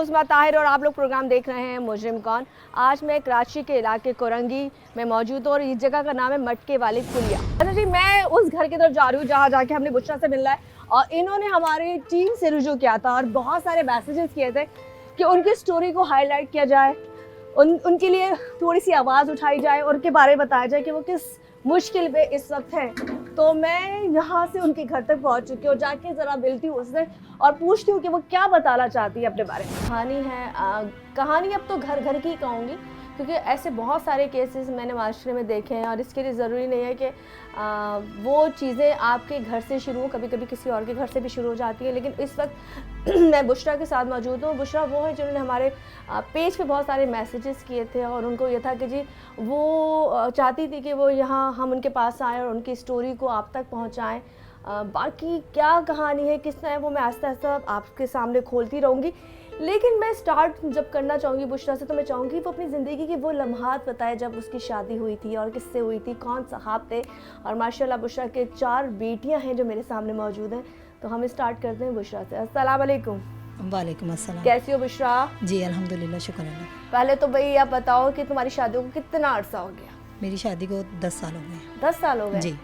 उस्मा ताहिर और आप लोग प्रोग्राम देख रहे हैं मुजरिम कौन। आज मैं कराची के इलाके कोरंगी में मौजूद हूँ और इस जगह का नाम है मटके वाली पुलिया। अच्छा जी, मैं उस घर की तरफ जा रही हूँ जहाँ जाके हमने बुशरा से मिलना है और इन्होंने हमारी टीम से रुजू किया था और बहुत सारे मैसेजेस किए थे कि उनकी स्टोरी को हाईलाइट किया जाए, उनके लिए थोड़ी सी आवाज़ उठाई जाए और उनके बारे में बताया जाए कि वो किस मुश्किल में इस वक्त है। तो मैं यहाँ से उनके घर तक पहुँच चुकी हूँ, जाके ज़रा मिलती हूँ उससे और पूछती हूँ कि वो क्या बताना चाहती है अपने बारे में। कहानी है कहानी अब तो घर घर की कहूँगी, क्योंकि ऐसे बहुत सारे केसेस मैंने माशरे में देखे हैं और इसके लिए ज़रूरी नहीं है कि वो चीज़ें आपके घर से शुरू हो, कभी कभी किसी और के घर से भी शुरू हो जाती है। लेकिन इस वक्त मैं बुशरा के साथ मौजूद हूँ। बुशरा वो है जिन्होंने हमारे पेज पे बहुत सारे मैसेजेस किए थे और उनको ये था कि जी वो चाहती थी कि वो यहाँ हम उनके पास आएँ और उनकी स्टोरी को आप तक पहुँचाएँ। बाकी क्या कहानी है, किस तरह है, वो मैं आस्ता आस्ता आपके सामने खोलती रहूँगी। लेकिन मैं स्टार्ट जब करना चाहूँगी बुशरा से, तो मैं चाहूँगी वो अपनी ज़िंदगी की वो लम्हात बताए जब उसकी शादी हुई थी और किससे हुई थी, कौन साहब थे। और माशाल्लाह बुशरा के 4 बेटियाँ हैं जो मेरे सामने मौजूद हैं। तो हम स्टार्ट करते हैं बुशरा से। अस्सलाम वालेकुम। वालेकुम अस्सलाम। कैसी हो बुशरा? जी अल्हम्दुलिल्लाह, शुक्र अल्लाह। पहले तो भाई आप बताओ कि तुम्हारी शादी को कितना अर्सा हो गया? मेरी शादी को 10 साल हो गए। 10 साल हो गए? जी।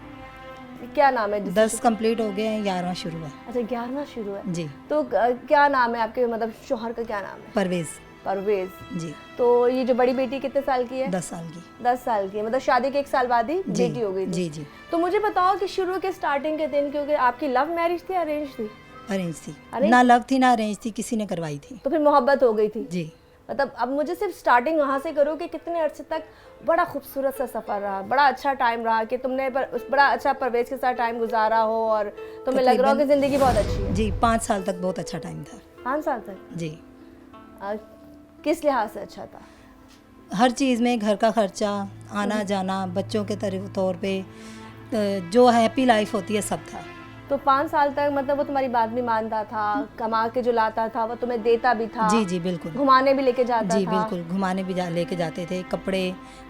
क्या नाम है? 10 कंप्लीट हो गए हैं, 11वां शुरू है। अच्छा, 11वां शुरू है जी। तो क्या नाम है आपके, मतलब शोहर का क्या नाम है? परवेज़। परवेज़ जी। तो ये जो बड़ी बेटी कितने साल की है? 10 साल की। 10 साल की, मतलब शादी के 1 साल बाद ही जी, बेटी हो गई थी। जी जी। तो मुझे बताओ कि शुरू के स्टार्टिंग के दिन, क्योंकि आपकी लव मैरिज थी अरेंज थी? अरेंज थी। अरेंज? ना लव थी ना अरेंज थी, किसी ने करवाई थी। तो फिर मोहब्बत हो गई थी? जी। मतलब अब मुझे सिर्फ स्टार्टिंग वहाँ से करो कि कितने अरसे तक बड़ा खूबसूरत सा सफ़र रहा, बड़ा अच्छा टाइम रहा कि तुमने बड़ा अच्छा परवेज़ के साथ टाइम गुजारा हो और तुम्हें लग रहा हो कि ज़िंदगी बहुत अच्छी है? जी, 5 साल तक बहुत अच्छा टाइम था। 5 साल तक? जी। किस लिहाज से अच्छा था? हर चीज़ में, घर का खर्चा, आना जाना, बच्चों के तौर पे जो हैप्पी लाइफ होती है सब था। तो 5 साल तक मतलब वो तुम्हारी बात भी मानता था, कमा के जो लाता था वो तुम्हें देता भी था? जी जी बिल्कुल। घुमाने भी लेके जाता जी था? बिल्कुल, घुमाने भी लेके जाते थे, कपड़े,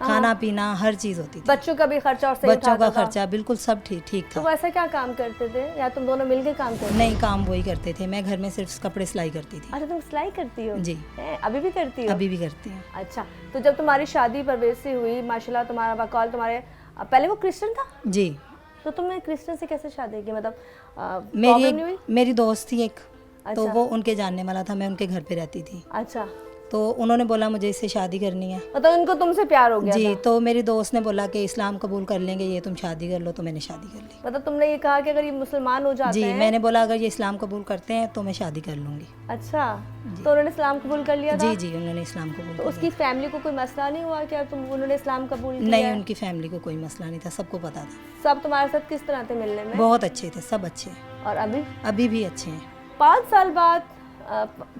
खाना पीना, हर चीज़ होती थी। बच्चों का भी खर्चा और सही बच्चों का उठाता था? खर्चा बिल्कुल सब ठीक तो था। वो ऐसा क्या काम करते थे या तुम दोनों मिलके काम करते थे? नहीं, काम वही करते थे। मैं घर में सिर्फ कपड़े सिलाई करती थी। अच्छा, तुम सिलाई करती हो? जी। अभी भी करती हो? अभी भी करती हैं। अच्छा, तो जब तुम्हारी शादी परवेज़ से हुई, माशाल्लाह तुम्हारा बकौल तुम्हारे पहले वो क्रिश्चियन था? जी। तो तुमने क्रिश्चियन से कैसे शादी की, मतलब प्रॉब्लम नहीं हुई? मेरी दोस्त थी एक, तो अच्छा। वो उनके जानने वाला था, मैं उनके घर पे रहती थी, अच्छा, तो उन्होंने बोला मुझे इससे शादी करनी है। मतलब उनको तुमसे प्यार हो गया जी। था? तो मेरी दोस्त ने बोला कि इस्लाम कबूल कर लेंगे ये, तुम शादी कर लो, तो मैंने शादी कर ली। मतलब तुमने ये कहा कि अगर ये मुसलमान हो जाते जी, हैं? मैंने बोला अगर ये इस्लाम कबूल करते हैं तो मैं शादी कर लूँगी। अच्छा, तो उन्होंने इस्लाम कबूल कर लिया था? जी जी, उन्होंने इस्लाम कबूल तो कर उसकी फैमिली को कोई मसला नहीं हुआ क्या उन्होंने इस्लाम कबूल किया? नहीं, उनकी फैमिली को कोई मसला नहीं था, सबको पता था। सब तुम्हारे साथ किस तरह थे मिलने में? बहुत अच्छे थे, सब अच्छे। और अभी भी अच्छे हैं। 5 साल बाद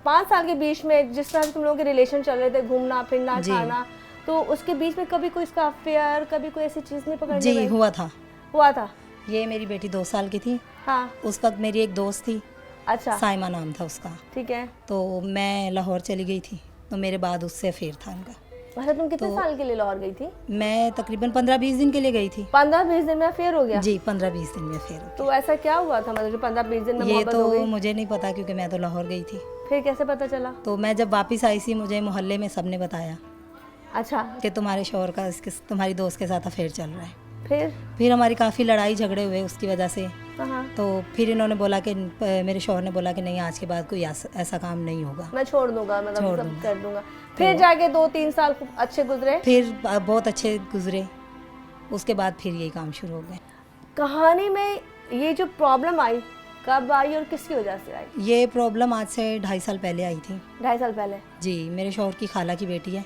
5 साल के बीच में जिस तरह से तुम लोगों के रिलेशन चल रहे थे, घूमना फिरना खाना, तो उसके बीच में कभी कोई इसका अफेयर, कभी कोई ऐसी चीज़ नहीं पकड़ने जी गई? हुआ था। ये मेरी बेटी 2 साल की थी। हाँ। उस वक्त मेरी एक दोस्त थी, अच्छा, साइमा नाम था उसका। ठीक है। तो मैं लाहौर चली गई थी, तो मेरे बाद उससे अफेयर था उनका। अच्छा, तुम कितने साल के लिए लाहौर गई थी? मैं तकरीबन 15-20 दिन के लिए गई थी। 15-20 दिन में अफेयर हो गया? जी, 15-20 दिन में अफेयर। तो ऐसा क्या हुआ था, मतलब जो 15-20 दिन में ये मोहब्बत हो तो गई? मुझे नहीं पता, क्योंकि मैं तो लाहौर गई थी। फिर कैसे पता चला? तो मैं जब वापस आई थी, मुझे मोहल्ले में सबने बताया अच्छा, कि तुम्हारे शौहर का तुम्हारी दोस्त के साथ अफेयर चल रहा है। फिर हमारी काफ़ी लड़ाई झगड़े हुए उसकी वजह से। हाँ। तो फिर इन्होंने बोला कि मेरे शौहर ने बोला कि नहीं, आज के बाद कोई ऐसा काम नहीं होगा, मैं छोड़ दूंगा, मतलब छोड़ सब दूंगा। कर दूंगा। फिर जाके 2-3 साल खूब अच्छे गुजरे? फिर बहुत अच्छे गुजरे। उसके बाद फिर यही काम शुरू हो गए। कहानी में ये जो प्रॉब्लम आई, कब आई और किसकी वजह से आई? ये प्रॉब्लम आज से 2.5 साल पहले आई थी। 2.5 साल पहले? जी, मेरे शौहर की खाला की बेटी है।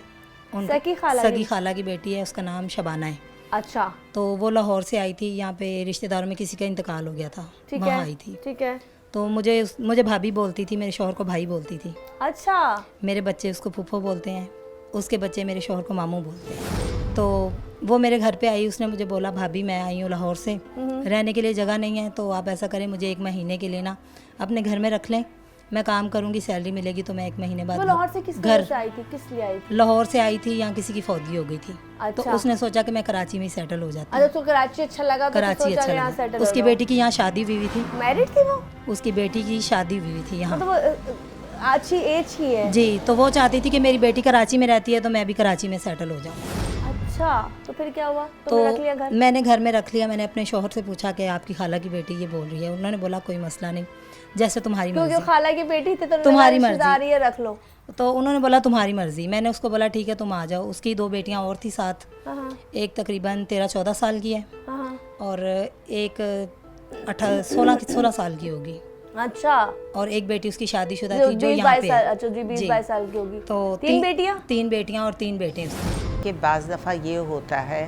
सगी खाला सगी खाला की बेटी है, उसका नाम शबाना है। अच्छा। तो वो लाहौर से आई थी, यहाँ पे रिश्तेदारों में किसी का इंतकाल हो गया था, वहाँ आई थी। ठीक है। तो मुझे भाभी बोलती थी, मेरे शौहर को भाई बोलती थी। अच्छा। मेरे बच्चे उसको फूफो बोलते हैं, उसके बच्चे मेरे शौहर को मामू बोलते हैं। तो वो मेरे घर पे आई, उसने मुझे बोला भाभी मैं आई हूँ लाहौर से, रहने के लिए जगह नहीं है, तो आप ऐसा करें मुझे 1 महीने के लिए ना अपने घर में रख लें, मैं काम करूँगी, सैलरी मिलेगी तो मैं 1 महीने बाद। वो लाहौर से किस घर से आई थी, किस लिए आई थी? लाहौर से आई थी, यहाँ किसी की फौजी हो गई थी। अच्छा। तो उसने सोचा कि मैं कराची में ही सेटल हो जाती अच्छा, तो कराची अच्छा लगा, तो कराची सोचा अच्छा यहाँ लगा। सेटल उसकी हो जाओ। बेटी की यहाँ शादी हुई थी। मैरिड थी वो? उसकी बेटी की शादी हुई थी यहाँ। तो वो अच्छी एज की है। जी, तो वो चाहती थी कि मेरी बेटी कराची में रहती है तो मैं भी कराची में सेटल हो जाऊँ। अच्छा, तो फिर क्या हुआ, तो तुमने रख लिया घर? मैंने घर में रख लिया। मैंने अपने शौहर से पूछा कि आपकी खाला की बेटी ये बोल रही है। उन्होंने बोला कोई मसला नहीं, जैसे तुम्हारी क्योंकि वो मर्जी। खाला की बेटी थी तो तुम्हारी रिश्तेदारी है, रख लो। तो उन्होंने बोला तुम्हारी मर्जी। मैंने उसको बोला ठीक है तुम आ जाओ। उसकी 2 बेटियां और थी साथ, हाँ एक तकरीबन 13-14 साल की है हाँ। और एक 16 साल की होगी, अच्छा, और एक बेटी उसकी शादीशुदा जो थी जो 20-22 यहाँ पे साल, है। अच्छा जी, जी। 20-22 साल की होगी। तो 3 बेटियां? 3 बेटियां और 3 बेटे उसके। कि बाज़ दफ़ा ये होता है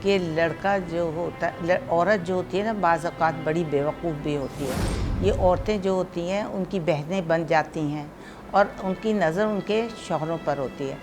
कि लड़का जो होता है, औरत जो होती है ना, बाज़ औक़ात बड़ी बेवकूफ़ भी होती है। ये औरतें जो होती हैं उनकी बहनें बन जाती हैं और उनकी नज़र उनके शौहरों पर होती है,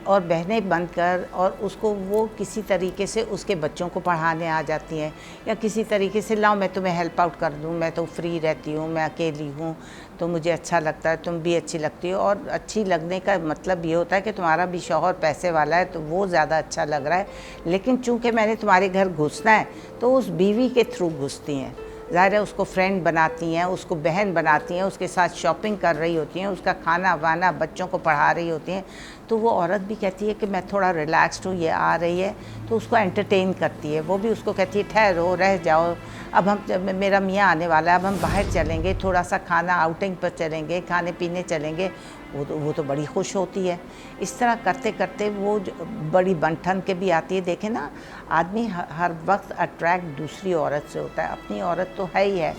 और बहनें बनकर और उसको वो किसी तरीके से उसके बच्चों को पढ़ाने आ जाती हैं, या किसी तरीके से लाओ मैं तुम्हें हेल्प आउट कर दूँ, मैं तो फ्री रहती हूँ, मैं अकेली हूँ तो मुझे अच्छा लगता है, तुम भी अच्छी लगती हो। और अच्छी लगने का मतलब ये होता है कि तुम्हारा भी शौहर पैसे वाला है तो वो ज़्यादा अच्छा लग रहा है, लेकिन चूँकि मैंने तुम्हारे घर घुसना है तो उस बीवी के थ्रू घुसती हैं। ज़ाहिर है उसको फ्रेंड बनाती हैं, उसको बहन बनाती हैं, उसके साथ शॉपिंग कर रही होती हैं, उसका खाना वाना बच्चों को पढ़ा रही होती हैं। तो वो औरत भी कहती है कि मैं थोड़ा रिलैक्स्ड हूँ, ये आ रही है तो उसको एंटरटेन करती है। वो भी उसको कहती है ठहरो, रह जाओ, अब हम मेरा मियाँ आने वाला है, अब हम बाहर चलेंगे, थोड़ा सा खाना आउटिंग पर चलेंगे, खाने पीने चलेंगे। वो तो बड़ी खुश होती है। इस तरह करते करते वो बड़ी बन-ठन के भी आती है। देखें ना, आदमी हर वक्त अट्रैक्ट दूसरी औरत से होता है। अपनी औरत तो है ही है,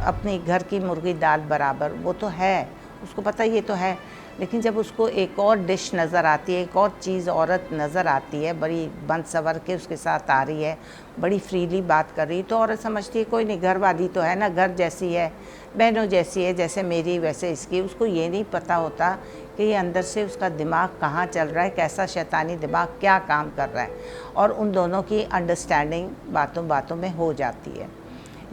अपनी घर की मुर्गी दाल बराबर, वो तो है, उसको पता ये तो है। लेकिन जब उसको एक और डिश नज़र आती है, एक और चीज़ औरत नज़र आती है, बड़ी बन सवर के उसके साथ आ रही है, बड़ी फ्रीली बात कर रही है, तो औरत समझती है कोई नहीं, घर वाली तो है ना, घर जैसी है, बहनों जैसी है, जैसे मेरी वैसे इसकी। उसको ये नहीं पता होता कि ये अंदर से उसका दिमाग कहाँ चल रहा है, कैसा शैतानी दिमाग क्या काम कर रहा है, और उन दोनों की अंडरस्टैंडिंग बातों बातों में हो जाती है।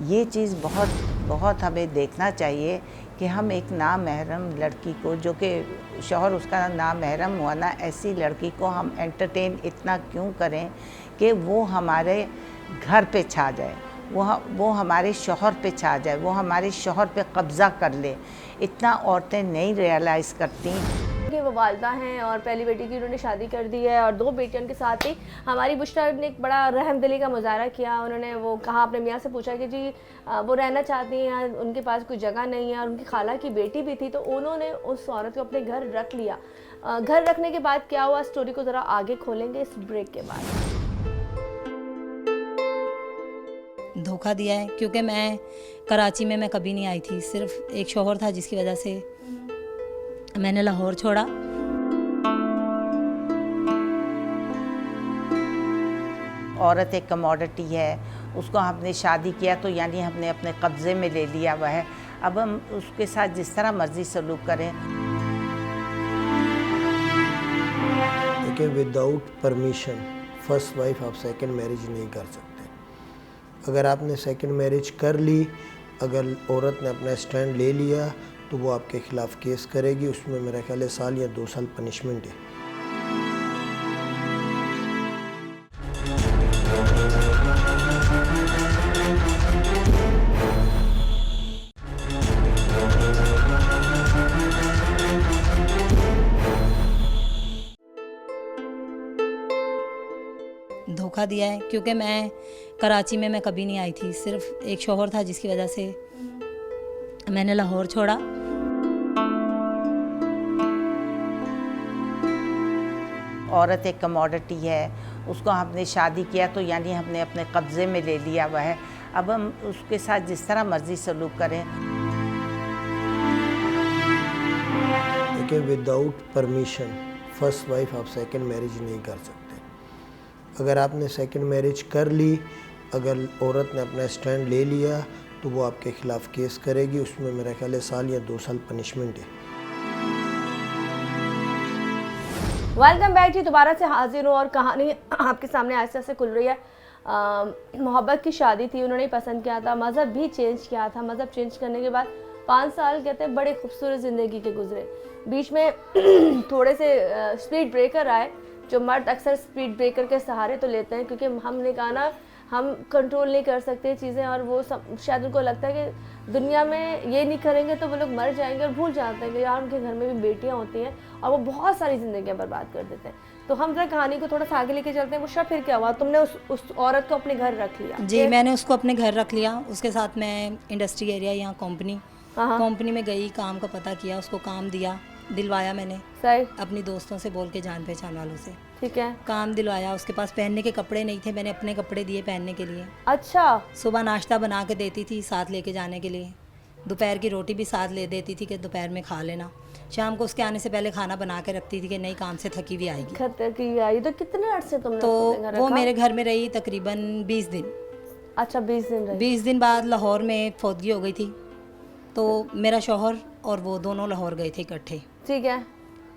ये चीज़ बहुत बहुत हमें देखना चाहिए कि हम एक नामहरम लड़की को, जो कि शौहर उसका नामहरम हुआ ना, ऐसी लड़की को हम एंटरटेन इतना क्यों करें कि वो हमारे घर पे छा जाए, वो हमारे शौहर पे छा जाए, वो हमारे शौहर पे कब्ज़ा कर ले। इतना औरतें नहीं रियलाइज़ करती कि वो वालदा हैं और पहली बेटी की उन्होंने शादी कर दी है और 2 बेटियों के साथ ही हमारी बुशरा ने एक बड़ा रहमदिली का मुजाहरा किया। उन्होंने वो कहा, अपने मियाँ से पूछा कि जी वो रहना चाहती हैं, उनके पास कोई जगह नहीं है, और उनकी खाला की बेटी भी थी, तो उन्होंने उस औरत को अपने घर रख लिया। घर रखने के बाद क्या हुआ, स्टोरी को ज़रा आगे खोलेंगे इस ब्रेक के बाद। धोखा दिया है, क्योंकि मैं कराची में मैं कभी नहीं आई थी। सिर्फ एक शौहर था जिसकी वजह से मैंने लाहौर छोड़ा। औरत एक कमोडिटी है, उसको हमने शादी किया तो यानी हमने अपने कब्ज़े में ले लिया हुआ है। अब हम उसके साथ जिस तरह मर्ज़ी सलूक करें। देखिए, विदाउट परमिशन फर्स्ट वाइफ आप सेकंड मैरिज नहीं कर सकते। अगर आपने सेकंड मैरिज कर ली, अगर औरत ने अपना स्टैंड ले लिया तो वो आपके ख़िलाफ़ केस करेगी। उसमें मेरा ख्याल है साल या 2 साल पनिशमेंट है। धोखा दिया है, क्योंकि मैं कराची में मैं कभी नहीं आई थी। सिर्फ एक शौहर था जिसकी वजह से मैंने लाहौर छोड़ा। औरत एक कमोडिटी है, उसको हमने शादी किया तो यानी हमने अपने कब्ज़े में ले लिया हुआ है। अब हम उसके साथ जिस तरह मर्ज़ी सलूक करें। देखिए, विदाउट परमिशन फर्स्ट वाइफ आप सेकंड मैरिज नहीं कर सकते। अगर आपने सेकंड मैरिज कर ली, अगर औरत ने अपना स्टैंड ले लिया तो वो आपके ख़िलाफ़ केस करेगी। उसमें मेरा ख्याल है साल या 2 साल पनिशमेंट है। वेलकम बैक जी, दोबारा से हाजिर हूँ और कहानी आपके सामने आहिस्ते आहिस्ते खुल रही है। मोहब्बत की शादी थी, उन्होंने पसंद किया था, मज़हब भी चेंज किया था। मज़हब चेंज करने के बाद 5 साल कहते हैं बड़े खूबसूरत ज़िंदगी के गुजरे। बीच में थोड़े से स्पीड ब्रेकर आए, जो मर्द अक्सर स्पीड ब्रेकर के सहारे तो लेते हैं, क्योंकि हमने कहा ना, हम कंट्रोल नहीं कर सकते चीज़ें, और वो सब शायद उनको लगता है कि दुनिया में ये नहीं करेंगे तो वो लोग मर जाएंगे, और भूल जाते हैं कि यार उनके घर में भी बेटियां होती हैं और वो बहुत सारी ज़िंदगियां बर्बाद कर देते हैं। तो हम जरा कहानी को थोड़ा सा आगे लेके चलते हैं। मुशा, फिर क्या हुआ? तुमने उस औरत को अपने घर रख लिया? जी, मैंने उसको अपने घर रख लिया। उसके साथ मैं इंडस्ट्री एरिया, यहाँ कंपनी में गई, काम का पता किया, उसको काम दिया, दिलवाया मैंने सही, अपनी दोस्तों से बोल के, जान पहचान वालों से ठीक है। काम दिलवाया। उसके पास पहनने के कपड़े नहीं थे, मैंने अपने कपड़े दिए पहनने के लिए। अच्छा, सुबह नाश्ता बना के देती थी साथ लेके जाने के लिए, दोपहर की रोटी भी साथ ले देती थी कि दोपहर में खा लेना। शाम को उसके आने से पहले खाना बना के रखती थी कि नई काम से थकी हुई आएगी। खतर की आई तो कितने अर्से तुमने तो उसको अपने घर वो रखा? मेरे घर में रही तकरीबन 20 दिन। अच्छा, 20 दिन रही। 20 दिन बाद लाहौर में फौतगी हो गई थी, तो मेरा शौहर और वो दोनों लाहौर गए थे इकट्ठे। ठीक है,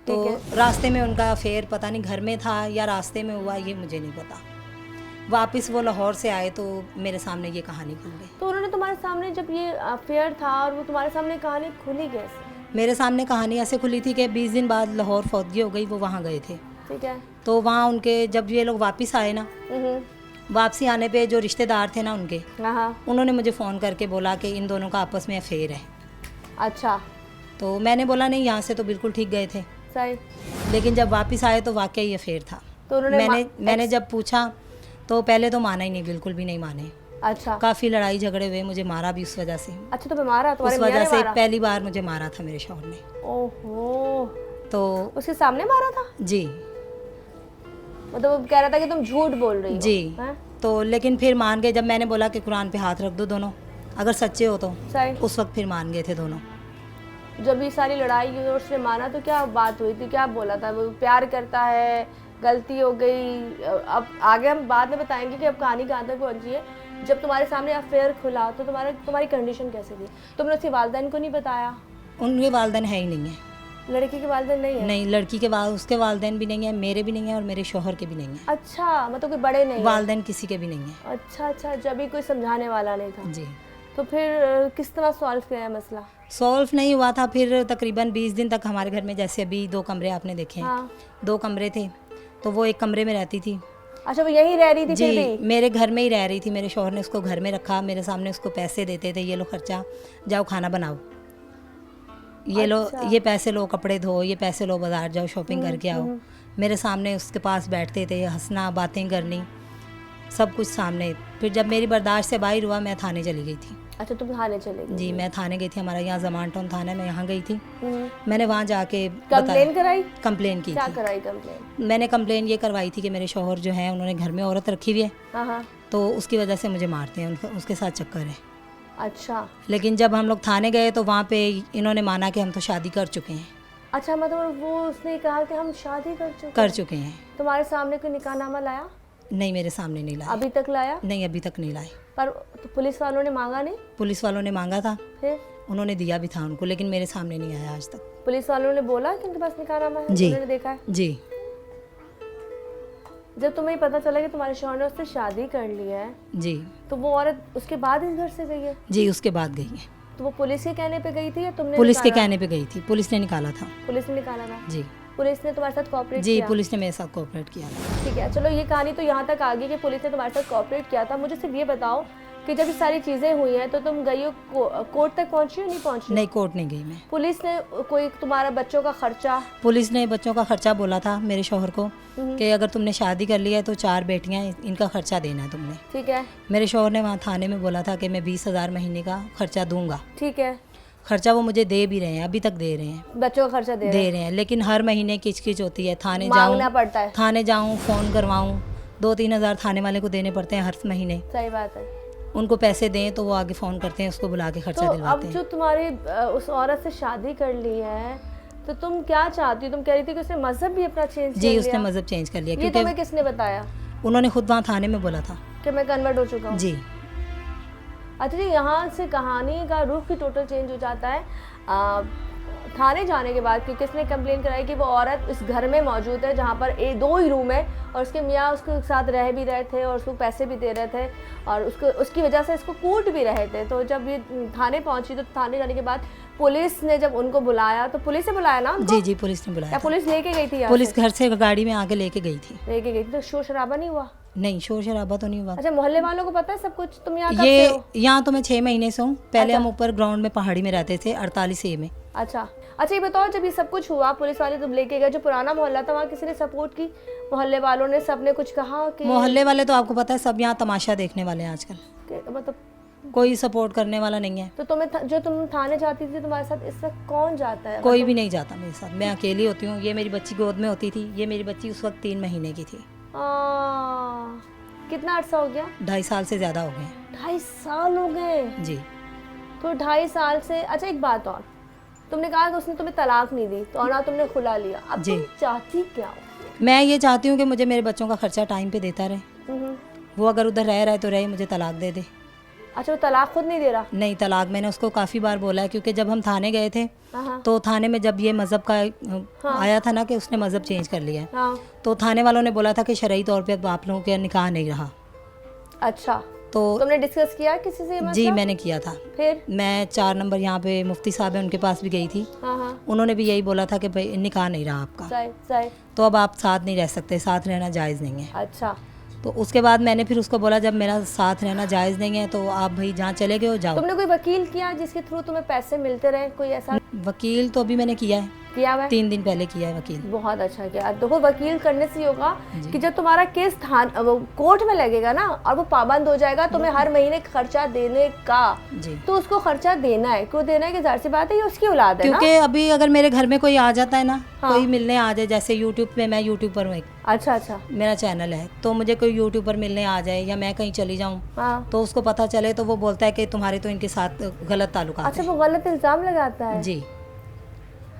तो ठीक है। रास्ते में उनका अफेयर पता नहीं घर में था या रास्ते में हुआ, ये मुझे नहीं पता। वापस वो लाहौर से आए तो मेरे सामने ये कहानी खुल गई। तो उन्होंने तुम्हारे सामने, जब ये अफेयर था और वो तुम्हारे सामने कहानी खुली कैसे? मेरे सामने कहानी ऐसे खुली थी कि 20 दिन बाद लाहौर फौतगी हो गई, वो वहाँ गए थे। ठीक है। तो वहाँ उनके, जब ये लोग वापस आए ना, हम्म, वापसी आने पे जो रिश्तेदार थे ना उनके, हाँ, उन्होंने मुझे फ़ोन करके बोला कि इन दोनों का आपस में अफेयर है। अच्छा, तो मैंने बोला नहीं, यहाँ से तो बिल्कुल ठीक गए थे। सही। लेकिन जब वापस आए तो वाकई ये अफेयर था। तो उन्होंने मैंने जब पूछा तो पहले तो माना ही नहीं, बिल्कुल भी नहीं माने। अच्छा, काफ़ी लड़ाई झगड़े हुए, मुझे मारा भी उस वजह से। अच्छा, तो मारा उस तुम्हारे मियां वजह ने से मारा? पहली बार मुझे मारा था मेरे शौहर ने। ओहो, तो उसके सामने मारा था? जी मतलब वो कह रहा था कि तुम झूठ बोल रही हो? जी। हैं? तो लेकिन फिर मान गए जब मैंने बोला कि कुरान पे हाथ रख दो दोनों, अगर सच्चे हो तो। सही। उस वक्त फिर मान गए थे दोनों। जब ये सारी लड़ाई हुई और उसने माना तो क्या बात हुई थी, क्या बोला था? वो प्यार करता है, गलती हो गई? अब आगे हम बाद में बताएंगे कि अब कहानी कहाँ तक पहुंची है। जब तुम्हारे सामने अफेयर खुला तो तुम्हारी कंडीशन कैसे थी? तुमने उसके वालिदैन को नहीं बताया? उनके वालिदैन है ही नहीं है। लड़की के वालिदैन नहीं है? नहीं, लड़की के उसके वालिदैन भी नहीं है, मेरे भी नहीं है और मेरे शौहर के भी नहीं है। अच्छा, मतलब कोई बड़े नहीं है? वालिदैन किसी के भी नहीं है। अच्छा अच्छा, जब भी कोई समझाने वाला नहीं था। जी। तो फिर किस तरह सॉल्व किया है मसला? सॉल्व नहीं हुआ था। फिर तकरीबन 20 दिन तक हमारे घर में, जैसे अभी 2 कमरे आपने देखे हैं, हाँ। 2 कमरे थे, तो वो एक कमरे में रहती थी। अच्छा, वो यहीं रह रही थी जी, फिर भी? मेरे घर में ही रह रही थी। मेरे शौहर ने उसको घर में रखा, मेरे सामने उसको पैसे देते थे, ये लो खर्चा, जाओ खाना बनाओ, ये लो, ये पैसे लो कपड़े धो, ये पैसे लो बाजार जाओ शॉपिंग करके आओ। मेरे सामने उसके पास बैठते थे, हंसना, बातें करनी, सब कुछ सामने। फिर जब मेरी बर्दाश्त से बाहर हुआ, मैं थाने चली गई थी। अच्छा, तुम थाने चले गए? जी, मैं थाने गई थी। हमारा यहाँ जमान टाउन थाना है, मैं यहाँ गई थी। मैंने वहाँ जाके कंप्लेन कराई? कंप्लेन की क्या थी। कराई कंप्लेन? मैंने कंप्लेन ये करवाई थी कि मेरे शौहर जो है उन्होंने घर में औरत रखी हुई है, हाँ हाँ। तो उसकी वजह से मुझे मारते हैं, उसके साथ चक्कर है। अच्छा लेकिन जब हम लोग थाने गए तो वहाँ पे इन्होंने माना कि हम तो शादी कर चुके हैं। अच्छा, मतलब वो उसने कहा कि हम शादी कर चुके हैं। तुम्हारे सामने कोई निकाहनामा लाया? नहीं, मेरे सामने नहीं लाए। अभी तक लाया? नहीं, अभी तक नहीं लाए। पर तो पुलिस वालों ने मांगा नहीं? पुलिस वालों ने मांगा था, फिर उन्होंने दिया भी था उनको, लेकिन मेरे सामने नहीं आया आज तक। पुलिस वालों ने बोला कि उनके पास निकाहनामा है? जी। उन्होंने देखा है? जी। जब तुम्हें पता चला कि तुम्हारे शौहर ने उससे शादी कर ली है, जी। तो वो औरत उसके बाद इस घर से गई है? जी, उसके बाद गई है। तो वो पुलिस के कहने पे गई थी या तुमने पुलिस के निकाला? कहने पे गई थी, पुलिस ने निकाला था। पुलिस ने निकाला था? जी। पुलिस ने तुम्हारे साथ कोऑपरेट जी, किया? पुलिस ने मेरे साथ कोऑपरेट किया। ठीक है, चलो ये कहानी तो यहाँ तक आ गई कि पुलिस ने तुम्हारे साथ कोऑपरेट किया था। मुझे सिर्फ ये बताओ कि जब ये सारी चीज़ें हुई हैं तो तुम गई हो कोर्ट तक पहुँची हो नहीं पहुँची? नहीं, कोर्ट नहीं गई मैं। पुलिस ने कोई तुम्हारा बच्चों का खर्चा? पुलिस ने बच्चों का खर्चा बोला था मेरे शौहर को कि अगर तुमने शादी कर ली है तो 4 बेटियां, इनका खर्चा देना है तुमने। ठीक है। मेरे शौहर ने वहाँ थाने में बोला था कि मैं 20,000 महीने का खर्चा दूंगा। ठीक है। खर्चा वो मुझे दे भी रहे हैं, अभी तक दे रहे हैं, बच्चों का खर्चा दे रहे हैं। लेकिन हर महीने किचकिच होती है, थाने मांगना पड़ता है। थाने जाऊँ, फ़ोन करवाऊँ, 2-3 हज़ार थाने वाले को देने पड़ते हैं हर महीने। सही बात है। उनको पैसे दें तो वो आगे फ़ोन करते हैं, उसको बुला के खर्चा तो अब दिलवाते हैं। जो तुम्हारी उस औरत से शादी कर ली है तो तुम क्या चाहती हो? तुम कह रही थी कि उसने मजहब भी अपना चेंज जी, कर उसने लिया। मज़हब चेंज कर लिया ये क्योंकि तुम्हें किसने बताया? उन्होंने खुद वहाँ थाने में बोला था कि मैं कन्वर्ट हो चुका हूँ? जी। अच्छा जी, यहाँ से कहानी का रुख ही टोटल चेंज हो जाता है थाने जाने के बाद कि किसने कंप्लेन कराई कि वो औरत इस घर में मौजूद है जहाँ पर 2 ही रूम है और उसके मियाँ उसके साथ रह भी रहे थे और उसको पैसे भी दे रहे थे और उसकी वजह से इसको कूट भी रहे थे। तो जब ये थाने पहुँची तो थाने जाने के बाद पुलिस ने जब उनको बुलाया तो पुलिस ने बुलाया ना उनको? जी जी, पुलिस ने बुलाया या था। पुलिस लेके गई थी? यहाँ पुलिस से? घर से गाड़ी में आके लेके गई थी। लेके गई थी। तो शोर शराबा नहीं हुआ? नहीं, शोर शराबा तो नहीं हुआ। अच्छा, मोहल्ले वालों को पता है सब कुछ? तुम यहाँ कब से ये हो? यहाँ तो मैं 6 महीने से हूँ। पहले अच्छा। हम ऊपर ग्राउंड में पहाड़ी में रहते थे 48A में। अच्छा अच्छा, ये बताओ, जब ये सब कुछ हुआ, पुलिस वाले तुम लेके गए, जो पुराना मोहल्ला था वहाँ किसी ने सपोर्ट की? मोहल्ले वालों ने, सबने कुछ कहा कि मोहल्ले वाले तो आपको पता है सब यहाँ तमाशा देखने वाले हैं आजकल, मतलब कोई सपोर्ट करने वाला नहीं है। तो तुम्हें जो तुम थाने जाती थी, तुम्हारे साथ इस वक्त कौन जाता है? कोई भी नहीं जाता मेरे साथ, मैं अकेली होती हूँ। ये मेरी बच्ची गोद में होती थी, ये मेरी बच्ची उस वक्त 3 महीने की थी। कितना अर्सा हो गया? 2.5 साल से ज़्यादा हो गए। 2.5 साल हो गए? जी। तो 2.5 साल से, अच्छा एक बात और, तुमने कहा कि उसने तुम्हें तलाक नहीं दी, तो ना तुमने खुला लिया, अब जी। तुम चाहती क्या हो? मैं ये चाहती हूँ कि मुझे मेरे बच्चों का खर्चा टाइम पे देता रहे। हम्म। वो अगर उधर रह रहा है तो रहे, मुझे तलाक दे दे। अच्छा, वो तलाक खुद नहीं दे रहा? नहीं, तलाक मैंने उसको काफ़ी बार बोला है, क्योंकि जब हम थाने गए थे हाँ तो थाने में जब ये मज़हब का आया था ना कि उसने मज़हब चेंज कर लिया है, हाँ। तो थाने वालों ने बोला था कि शरई तौर पे अब आप लोगों के निकाह नहीं रहा। अच्छा, तो तुमने डिस्कस किया किसी से ये जी मसला? मैंने किया था। फिर? मैं 4 नंबर यहाँ पे मुफ्ती साहब है, उनके पास भी गई थी। हाँ हाँ, उन्होंने भी यही बोला था कि भाई निकाह नहीं रहा आपका, सही सही। तो अब आप साथ नहीं रह सकते, साथ रहना जायज़ नहीं है। अच्छा, तो उसके बाद मैंने फिर उसको बोला जब मेरा साथ रहना जायज़ नहीं है तो आप भाई जहाँ चले गए हो जाओ। तुमने कोई वकील किया जिसके थ्रू तुम्हें पैसे मिलते रहे? कोई ऐसा वकील तो अभी मैंने किया है, किया हुआ है? 3 दिन पहले किया है वकील। बहुत अच्छा किया। देखो, वकील करने से ये होगा कि जब तुम्हारा केस वो कोर्ट में लगेगा ना, और वो पाबंद हो जाएगा तुम्हें हर महीने खर्चा देने का, जी। तो उसको खर्चा देना है। क्यों देना है? कि जाहिर सी बात है, ये उसकी औलाद है ना। क्योंकि अभी अगर मेरे घर में कोई आ जाता है ना, हाँ। कोई मिलने आ जाए, जैसे यूट्यूब पे मैं यूट्यूबर हूँ, एक अच्छा अच्छा, मेरा चैनल है, तो मुझे कोई यूट्यूबर मिलने आ जाए या मैं कहीं चली जाऊँ हाँ। तो उसको पता चले तो वो बोलता है कि तुम्हारे तो इनके साथ गलत ताल्लुकात अच्छा, है। वो गलत इल्जाम लगाता है? जी,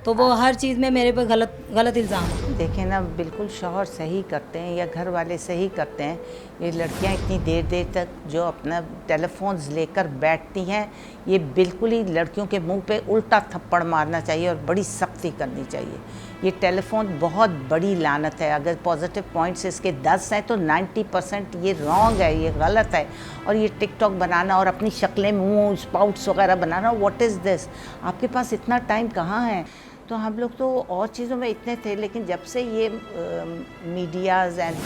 तो वो हर चीज़ में मेरे पे गलत इल्ज़ाम। देखें ना, बिल्कुल शौहर सही करते हैं या घर वाले सही करते हैं। ये लड़कियां इतनी देर देर तक जो अपना टेलीफोन्स लेकर बैठती हैं, ये बिल्कुल ही लड़कियों के मुंह पे उल्टा थप्पड़ मारना चाहिए और बड़ी सख्ती करनी चाहिए। ये टेलीफोन बहुत बड़ी लानत है। अगर पॉजिटिव पॉइंट्स इसके 10 हैं तो 90% ये रॉन्ग है, ये गलत है। और ये टिकटॉक बनाना और अपनी शक्लें, मुंह, स्पाउट्स वगैरह बनाना, व्हाट इज़ दिस? आपके पास इतना टाइम कहाँ है? तो हम लोग तो और चीज़ों में इतने थे, लेकिन जब से ये मीडियाज़ एंड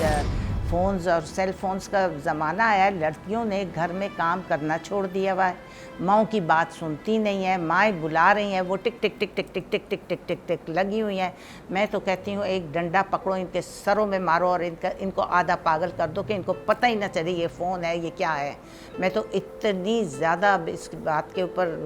फ़ोन्स और सेल फ़ोन्स का ज़माना आया है, लड़कियों ने घर में काम करना छोड़ दिया हुआ है। माँओं की बात सुनती नहीं है, माएँ बुला रही हैं, वो टिक टिक टिक टिक टिक टिक टिक टिक टिक टिक लगी हुई हैं। मैं तो कहती हूँ एक डंडा पकड़ो, इनके सरों में मारो और इनको आधा पागल कर दो कि इनको पता ही ना चले ये फ़ोन है, ये क्या है। मैं तो इतनी ज़्यादा इस बात के ऊपर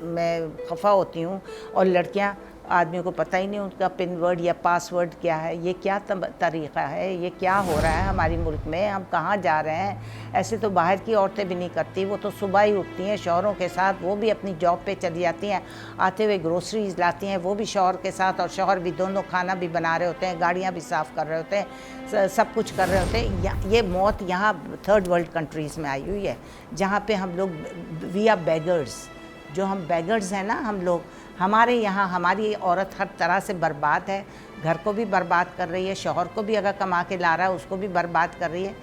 मैं खफा होती हूँ। और लड़कियाँ, आदमियों को पता ही नहीं उनका पिन वर्ड या पासवर्ड क्या है। ये क्या तरीक़ा है? ये क्या हो रहा है हमारे मुल्क में? हम कहाँ जा रहे हैं? ऐसे तो बाहर की औरतें भी नहीं करती। वो तो सुबह ही उठती हैं शौहरों के साथ, वो भी अपनी जॉब पे चली जाती हैं, आते हुए ग्रोसरीज लाती हैं, वो भी शौहर के साथ, और शौहर भी दोनों खाना भी बना रहे होते हैं, गाड़ियाँ भी साफ़ कर रहे होते हैं, सब कुछ कर रहे होते हैं। ये मौत यहाँ 3rd वर्ल्ड कंट्रीज़ में आई हुई है, जहाँ पे हम लोग वी आर बेगर्स। जो हम बेगर्स हैं ना हम लोग, हमारे यहाँ हमारी औरत हर तरह से बर्बाद है। घर को भी बर्बाद कर रही है, शौहर को भी अगर कमा के ला रहा है उसको भी बर्बाद कर रही है।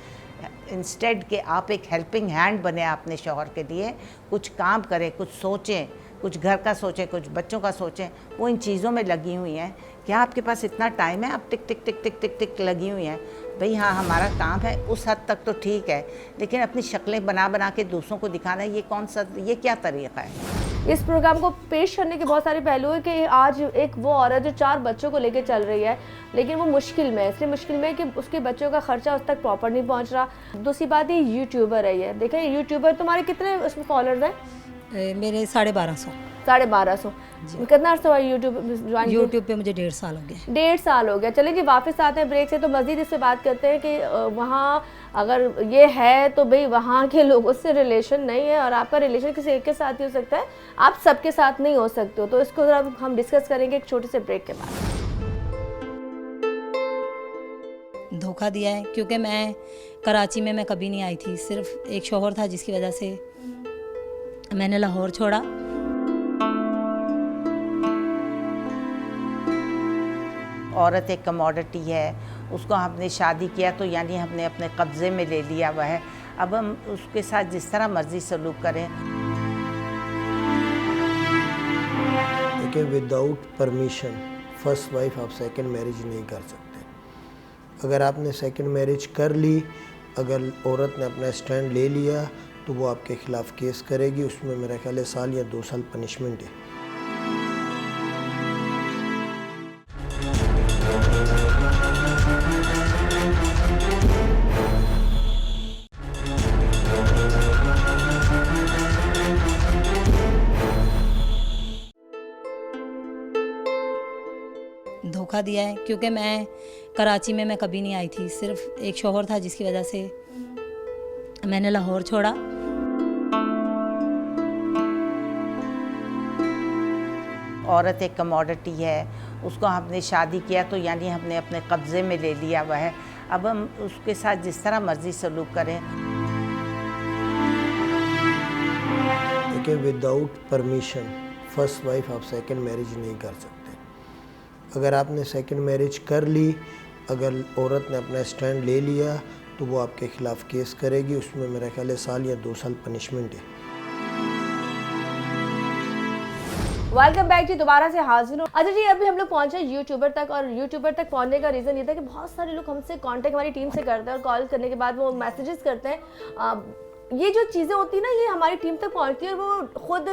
इंस्टेड के आप एक हेल्पिंग हैंड बने अपने शौहर के लिए, कुछ काम करें, कुछ सोचें, कुछ घर का सोचें, कुछ बच्चों का सोचें। वो इन चीज़ों में लगी हुई हैं। क्या आपके पास इतना टाइम है? आप टिक टिक टिक टिक टिक टिक लगी हुई हैं। भाई हाँ, हमारा काम है उस हद तक तो ठीक है, लेकिन अपनी शक्लें बना बना के दूसरों को दिखाना, ये क्या तरीक़ा है? इस प्रोग्राम को पेश करने के बहुत सारे पहलू है कि आज एक वो औरत जो 4 बच्चों को लेकर चल रही है, लेकिन वो मुश्किल में है। इसलिए मुश्किल में है कि उसके बच्चों का खर्चा उस तक प्रॉपर नहीं पहुंच रहा। दूसरी बात, ये यूट्यूबर है। ये देखें, यूट्यूबर, तुम्हारे कितने उसमें फॉलोअर्स हैं? मेरे 1250। 1250। कितना अर्सा हुआ यूट्यूब ज्वाइन? यूट्यूब पे मुझे 1.5 साल हो गए। 1.5 साल हो गया। चलिए जी, वापस आते हैं ब्रेक से, तो मज़ीद इससे बात करते हैं कि वहाँ अगर ये है तो भाई वहाँ के लोगों से रिलेशन नहीं है, और आपका रिलेशन किसी एक के साथ ही हो सकता है, आप सबके साथ नहीं हो सकते हो। तो इसको ज़रा हम डिस्कस करेंगे एक छोटे से ब्रेक के बाद। धोखा दिया है, क्योंकि मैं कराची में मैं कभी नहीं आई थी। सिर्फ एक शौहर था जिसकी वजह से मैंने लाहौर छोड़ा। औरत एक कमोडिटी है, उसको हमने शादी किया तो यानी हमने अपने कब्ज़े में ले लिया हुआ है। अब हम उसके साथ जिस तरह मर्ज़ी सलूक करें। देखिए, विदाउट परमिशन फर्स्ट वाइफ आप सेकंड मैरिज नहीं कर सकते। अगर आपने सेकंड मैरिज कर ली, अगर औरत ने अपना स्टैंड ले लिया तो वो आपके ख़िलाफ़ केस करेगी, उसमें मेरा ख्याल है साल या 2 साल पनिशमेंट है। धोखा दिया है क्योंकि मैं कराची में मैं कभी नहीं आई थी, सिर्फ एक शौहर था जिसकी वजह से मैंने लाहौर छोड़ा। औरत एक कमोडिटी है, उसको हमने शादी किया तो यानी हमने अपने कब्ज़े में ले लिया हुआ है। अब हम उसके साथ जिस तरह मर्ज़ी सलूक करें। देखिए, विदाउट परमिशन फर्स्ट वाइफ आप सेकंड मैरिज नहीं कर सकते। अगर आपने सेकंड मैरिज कर ली, अगर औरत ने अपना स्टैंड ले लिया तो वो आपके ख़िलाफ़ केस करेगी, उसमें मेरा ख्याल है साल या 2 साल पनिशमेंट है। वेलकम बैक जी, दोबारा से हाजिर हूँ। अच्छा जी, अभी हम लोग पहुंचे यूट्यूबर तक, और यूट्यूबर तक पहुंचने का रीज़न ये था कि बहुत सारे लोग हमसे कांटेक्ट हमारी टीम से करते हैं, और कॉल करने के बाद वो मैसेजेस करते हैं। ये जो चीज़ें होती हैं ना, ये हमारी टीम तक पहुंचती है और वो खुद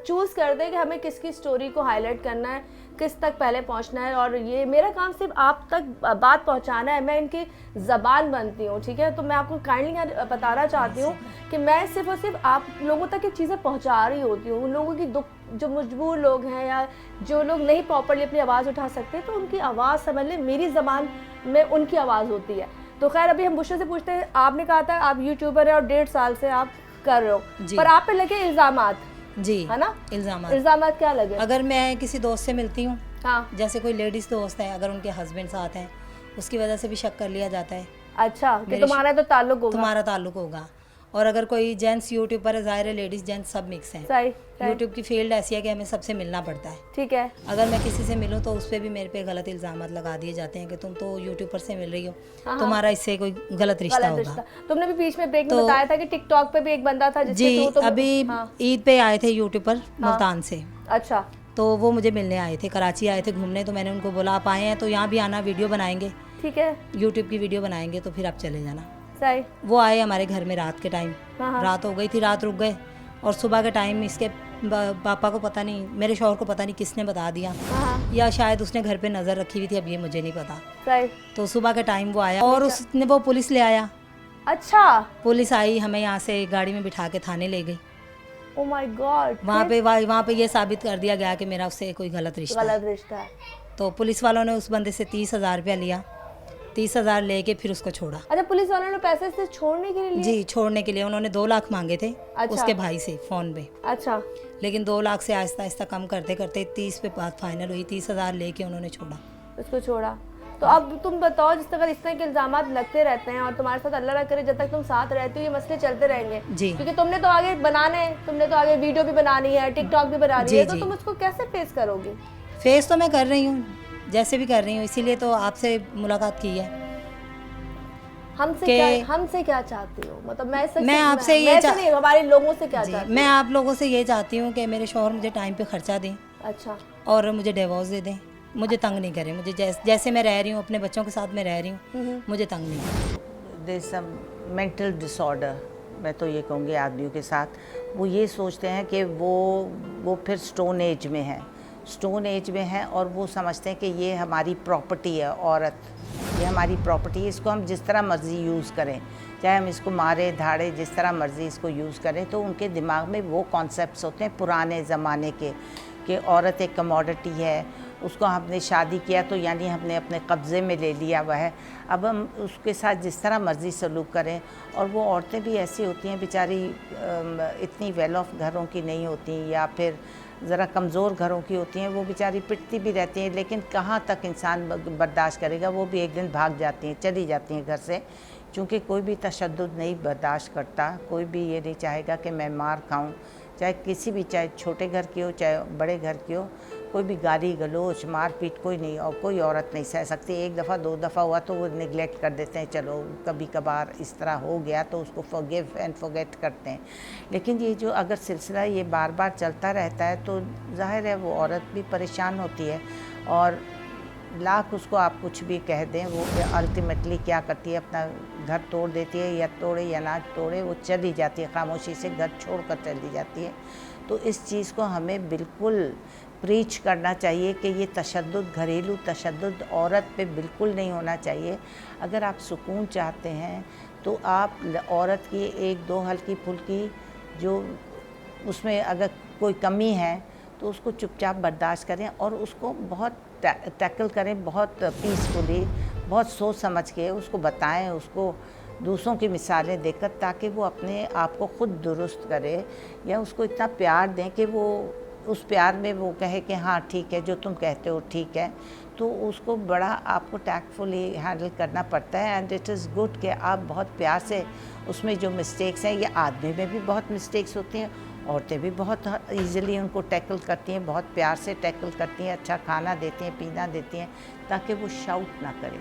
चूज़ करते हैं कि हमें किसकी स्टोरी को हाईलाइट करना है, किस तक पहले पहुंचना है। और ये मेरा काम सिर्फ आप तक बात पहुंचाना है, मैं इनकी ज़बान बनती हूँ, ठीक है। तो मैं आपको काइंडली बताना चाहती हूँ कि मैं सिर्फ और सिर्फ आप लोगों तक ये चीज़ें पहुंचा रही होती हूँ। उन लोगों की दुख, जो मजबूर लोग हैं या जो लोग नहीं प्रॉपरली अपनी आवाज़ उठा सकते, तो उनकी आवाज़ समझ लें मेरी ज़बान में उनकी आवाज़ होती है। तो खैर, अभी हम बुशरा से पूछते हैं, आपने कहा था आप यूट्यूबर है और 1.5 साल से आप कर रहे हो, पर आप पे लगे इल्ज़ामात, जी है ना? इल्ज़ामात क्या लगे? अगर मैं किसी दोस्त से मिलती हूँ, हाँ, जैसे कोई लेडीज़ दोस्त है, अगर उनके हस्बैंड साथ हैं, उसकी वजह से भी शक कर लिया जाता है, अच्छा कि तुम्हारा तो ताल्लुक होगा, तुम्हारा ताल्लुक होगा। और अगर कोई जेंट्स यूट्यूबर है, ज़ाहिर है लेडीज़ जेंट्स सब मिक्स हैं। सही। यूट्यूब की फील्ड ऐसी है कि हमें सबसे मिलना पड़ता है, ठीक है। अगर मैं किसी से मिलूं तो उस पर भी मेरे पे गलत इल्ज़ाम लगा दिए जाते हैं कि तुम तो यूट्यूबर से मिल रही हो, तुम्हारा इससे कोई गलत रिश्ता होगा। तुमने भी बीच में ब्रेक में बताया था कि टिकटॉक पे भी एक बंदा था जिसके जी, थ्रू तुम, अभी ईद पे आए थे यूट्यूबर मुल्तान से, अच्छा, तो वो मुझे मिलने आए थे, कराची आए थे घूमने। तो मैंने उनको बोला आप आए हैं तो यहाँ भी आना, वीडियो बनाएंगे, ठीक है, यूट्यूब की वीडियो बनाएंगे, तो फिर आप चले जाना। सही। वो आए हमारे घर में रात के टाइम, रात हो गई थी, रात रुक गए, और सुबह के टाइम इसके पापा को पता नहीं, मेरे शौहर को पता नहीं किसने बता दिया, या शायद उसने घर पे नज़र रखी हुई थी, अब ये मुझे नहीं पता। सही। तो सुबह के टाइम वो आया और उसने वो पुलिस ले आया। अच्छा, पुलिस आई, हमें यहाँ से गाड़ी में बिठा के थाने ले गई। Oh my God. वहाँ पे ये साबित कर दिया गया कि मेरा उससे कोई गलत रिश्ता है। तो पुलिस वालों ने उस बंदे से 30,000 रुपया लिया, 30,000 लेके फिर उसको छोड़ा। अच्छा, पुलिस वालों ने पैसे से छोड़ने के लिए? जी, छोड़ने के लिए उन्होंने 2 लाख मांगे थे। अच्छा। उसके भाई से फ़ोन पे। अच्छा, लेकिन 2 लाख से आहिस्ता आहिस्ता कम करते करते 30 पे बात फाइनल हुई, 30,000 लेके उन्होंने छोड़ा, उसको छोड़ा। तो अब तुम बताओ, जिस तरह इस तरह के इल्ज़ाम लगते रहते हैं और तुम्हारे साथ अल्लाह ना करे जब तक तुम साथ रहते हो ये मसले चलते रहेंगे जी, क्योंकि तुमने तो आगे बनाने, तुमने तो आगे वीडियो भी बनानी है, टिकटॉक भी बनानी है, तो तुम उसको कैसे फेस करोगी? फेस तो मैं कर रही हूँ, जैसे भी कर रही हूँ, इसीलिए तो आपसे मुलाकात की है। हमसे क्या चाहती हो? मतलब मैं आपसे ये नहीं, हमारे लोगों से क्या चाहती मैं आप लोगों से ये चाहती हूँ कि मेरे शौहर मुझे टाइम पे खर्चा दें, अच्छा, और मुझे डिवोर्स दे दें, मुझे तंग नहीं करें, मुझे जैसे मैं रह रही हूँ अपने बच्चों के साथ मैं रह रही हूँ, मुझे तंग नहीं करें। देयर सम मेंटल डिसऑर्डर, मैं तो ये कहूँगी आदमियों के साथ, वो ये सोचते हैं कि वो फिर स्टोन एज में है, स्टोन एज में है, और वो समझते हैं कि ये हमारी प्रॉपर्टी है, औरत ये हमारी प्रॉपर्टी है, इसको हम जिस तरह मर्ज़ी यूज़ करें, चाहे हम इसको मारे धाड़े जिस तरह मर्ज़ी इसको यूज़ करें। तो उनके दिमाग में वो कॉन्सेप्ट्स होते हैं पुराने ज़माने के कि औरत एक कमोडिटी है, उसको हमने शादी किया तो यानी हमने अपने कब्ज़े में ले लिया हुआ है, अब हम उसके साथ जिस तरह मर्ज़ी सलूक करें। और वो औरतें भी ऐसी होती हैं बेचारी, इतनी वेल ऑफ घरों की नहीं होती, या फिर ज़रा कमज़ोर घरों की होती हैं, वो बेचारी पिटती भी रहती हैं, लेकिन कहाँ तक इंसान बर्दाश्त करेगा, वो भी एक दिन भाग जाती हैं, चली जाती हैं घर से, क्योंकि कोई भी तशद्दुद नहीं बर्दाश्त करता, कोई भी ये नहीं चाहेगा कि मैं मार खाऊं, चाहे किसी भी, चाहे छोटे घर की हो चाहे बड़े घर की हो, कोई भी गाली गलोच मारपीट कोई नहीं, और कोई औरत नहीं सह सकती। एक दफ़ा 2 दफ़ा हुआ तो वो निगलेक्ट कर देते हैं, चलो कभी कभार इस तरह हो गया तो उसको फॉरगिव एंड फॉरगेट करते हैं। लेकिन ये जो अगर सिलसिला ये बार बार चलता रहता है तो जाहिर है वो औरत भी परेशान होती है, और लाख उसको आप कुछ भी कह दें, वो अल्टीमेटली क्या करती है, अपना घर तोड़ देती है, या तोड़े या ना तोड़े, वो चली जाती है, खामोशी से घर छोड़कर चली जाती है। तो इस चीज़ को हमें बिल्कुल प्रीच करना चाहिए कि ये तशद्दुद, घरेलू तशद्दुद औरत पे बिल्कुल नहीं होना चाहिए। अगर आप सुकून चाहते हैं तो आप औरत की एक दो हल्की फुल्की जो उसमें अगर कोई कमी है तो उसको चुपचाप बर्दाश्त करें और उसको बहुत टैकल करें, बहुत पीसफुली, बहुत सोच समझ के उसको बताएं, उसको दूसरों की मिसालें देकर, ताकि वो अपने आप को ख़ुद दुरुस्त करे, या उसको इतना प्यार दें कि वो उस प्यार में वो कहे कि हाँ ठीक है, जो तुम कहते हो ठीक है। तो उसको बड़ा आपको टैक्टफुली हैंडल करना पड़ता है। एंड इट इज़ गुड कि आप बहुत प्यार से उसमें जो मिस्टेक्स हैं, ये आदमी में भी बहुत मिस्टेक्स होती हैं, औरतें भी बहुत इजीली उनको टैकल करती हैं, बहुत प्यार से टैकल करती हैं, अच्छा खाना देती हैं, पीना देती हैं, ताकि वो शाउट ना करें।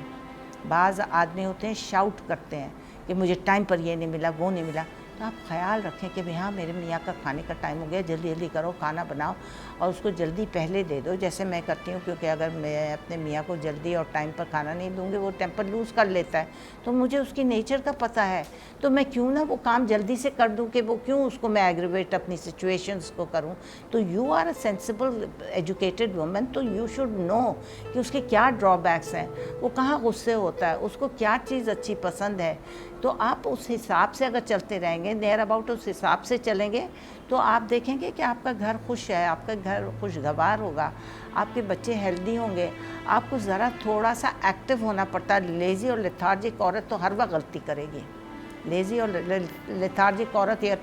बाज़ आदमी होते हैं शाउट करते हैं कि मुझे टाइम पर ये नहीं मिला, वो नहीं मिला। तो आप ख्याल रखें कि भाई हाँ मेरे मियाँ का खाने का टाइम हो गया, जल्दी जल्दी करो, खाना बनाओ और उसको जल्दी पहले दे दो, जैसे मैं करती हूँ। क्योंकि अगर मैं अपने मियाँ को जल्दी और टाइम पर खाना नहीं दूँगी, वो टेम्पर लूज़ कर लेता है। तो मुझे उसकी नेचर का पता है, तो मैं क्यों ना वो काम जल्दी से कर दूँ, कि वो क्यों उसको मैं एग्रीवेट अपनी सिचुएशंस को करूँ। तो you are a sensible educated woman, तो यू शुड नो कि उसके क्या ड्रॉबैक्स हैं, वो कहाँ गुस्से होता है, उसको क्या चीज़ अच्छी पसंद है। तो आप उस हिसाब से अगर चलते रहेंगे, नियर अबाउट उस हिसाब से चलेंगे, तो आप देखेंगे कि आपका घर खुश है, आपका घर खुशगवार होगा, आपके बच्चे हेल्दी होंगे। आपको ज़रा थोड़ा सा एक्टिव होना पड़ता है। लेज़ी और लेथार्जिक औरत तो हर वक्त गलती करेगी। लेज़ी और लेथार्जिक औरत या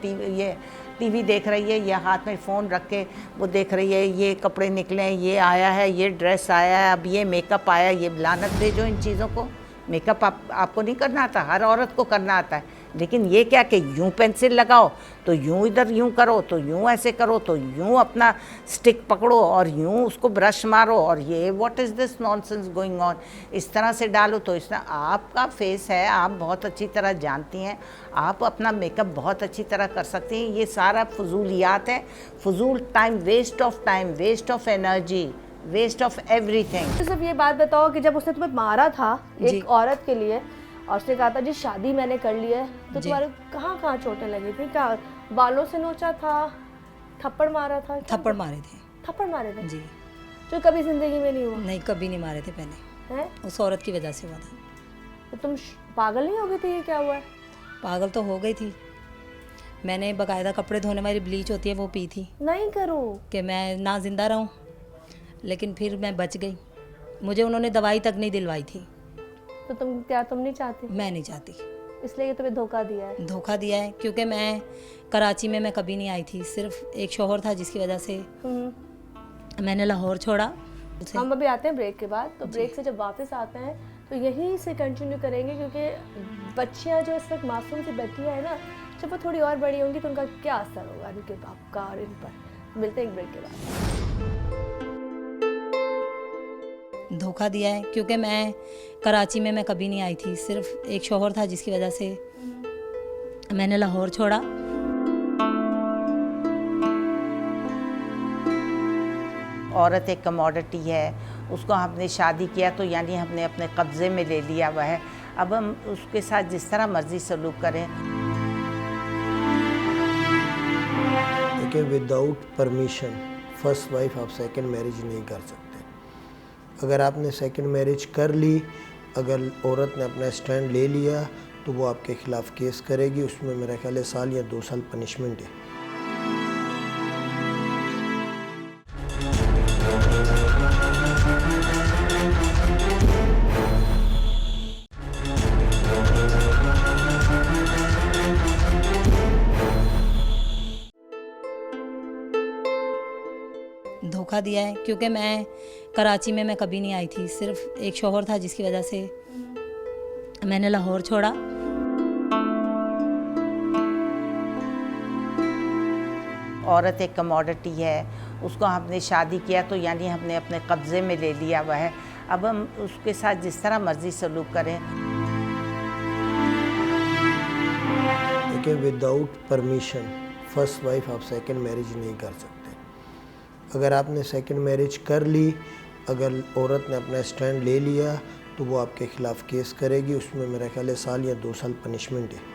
टीवी देख रही है, या हाथ में फ़ोन रख के वो देख रही है, ये कपड़े निकले हैं, ये आया है, ये ड्रेस आया है, अब ये मेकअप आया, ये लानत भेजो इन चीज़ों को। मेकअप आपको नहीं करना आता, हर औरत को करना आता है। लेकिन ये क्या कि यूं पेंसिल लगाओ तो यूं इधर यूं करो, तो यूं ऐसे करो, तो यूं अपना स्टिक पकड़ो और यूं उसको ब्रश मारो, और ये what is this nonsense going on, इस तरह से डालो। तो इस तरह आपका फेस है, आप बहुत अच्छी तरह जानती हैं, आप अपना मेकअप बहुत अच्छी तरह कर सकती हैं। ये सारा फजूलियात है, फजूल time, waste of time, waste of energy, waste of everything. तो सिर्फ ये बात बताओ कि जब उसने तुम्हें मारा था एक औरत के लिए, और उसने कहा था जी शादी मैंने कर ली है, तो तुम्हारे कहाँ कहाँ चोटें लगी थी? क्या बालों से नोचा था, थप्पड़ मारा था? थप्पड़ मारे थे। थप्पड़ मारे थे जी। जो कभी जिंदगी में नहीं हुआ? नहीं, कभी नहीं मारे थे पहले, है? उस औरत की वजह से हुआ था। तो तुम पागल नहीं हो गई थी? ये क्या हुआ है? पागल तो हो गई थी। मैंने बाकायदा कपड़े धोने वाली ब्लीच होती है वो पी थी नहीं करो कि मैं ना जिंदा रहूं, लेकिन फिर मैं बच गई। मुझे उन्होंने दवाई तक नहीं दिलवाई थी। तो तुम नहीं चाहती? मैं नहीं चाहती, इसलिए तुम्हें धोखा दिया है? धोखा दिया है क्योंकि मैं कराची में मैं कभी नहीं आई थी। सिर्फ एक शौहर था जिसकी वजह से मैंने लाहौर छोड़ा। हम अभी आते हैं ब्रेक के बाद, तो ब्रेक से जब वापस आते हैं तो यहीं से कंटिन्यू करेंगे, क्योंकि बच्चियां जो इस वक्त मासूम सी बच्चियां हैं ना, जब वो थोड़ी और बड़ी होंगी तो उनका क्या असर होगा उनके बाप का और इन पर। मिलते हैं एक ब्रेक के बाद। धोखा दिया है क्योंकि मैं कराची में मैं कभी नहीं आई थी। सिर्फ एक शौहर था जिसकी वजह से मैंने लाहौर छोड़ा। औरत एक कमोडिटी है, उसको हमने शादी किया तो यानी हमने अपने कब्ज़े में ले लिया हुआ है। अब हम उसके साथ जिस तरह मर्ज़ी सलूक करें। देखिए, विदाउट परमिशन फर्स्ट वाइफ आप सेकंड मैरिज नहीं कर सकते। अगर आपने सेकंड मैरिज कर ली, अगर औरत ने अपना स्टैंड ले लिया तो वो आपके ख़िलाफ़ केस करेगी। उसमें मेरा ख्याल है 1 साल या 2 साल पनिशमेंट है। धोखा दिया है क्योंकि मैं कराची में मैं कभी नहीं आई थी। सिर्फ एक शौहर था जिसकी वजह से मैंने लाहौर छोड़ा। औरत एक कमोडिटी है, उसको हमने शादी किया तो यानी हमने अपने कब्ज़े में ले लिया हुआ है। अब हम उसके साथ जिस तरह मर्ज़ी सलूक करें। देखिए, विदाउट परमिशन फर्स्ट वाइफ आप सेकंड मैरिज नहीं कर सकते। अगर आपने सेकंड मैरिज कर ली, अगर औरत ने अपना स्टैंड ले लिया तो वो आपके ख़िलाफ़ केस करेगी, उसमें मेरा ख्याल है साल या 2 साल पनिशमेंट है।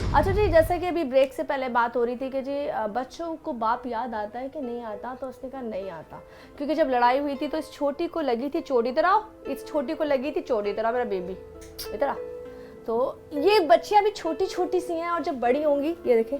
अच्छा जी, जैसे कि अभी ब्रेक से पहले बात हो रही थी कि जी बच्चों को बाप याद आता है कि नहीं आता, तो उसने कहा नहीं आता, क्योंकि जब लड़ाई हुई थी तो इस छोटी को लगी थी चोट, इधर आओ, इस छोटी को लगी थी चोट, इधर आओ मेरा बेबी, इधर आ। तो ये बच्चियां भी छोटी छोटी सी हैं और जब बड़ी होंगी, ये देखें,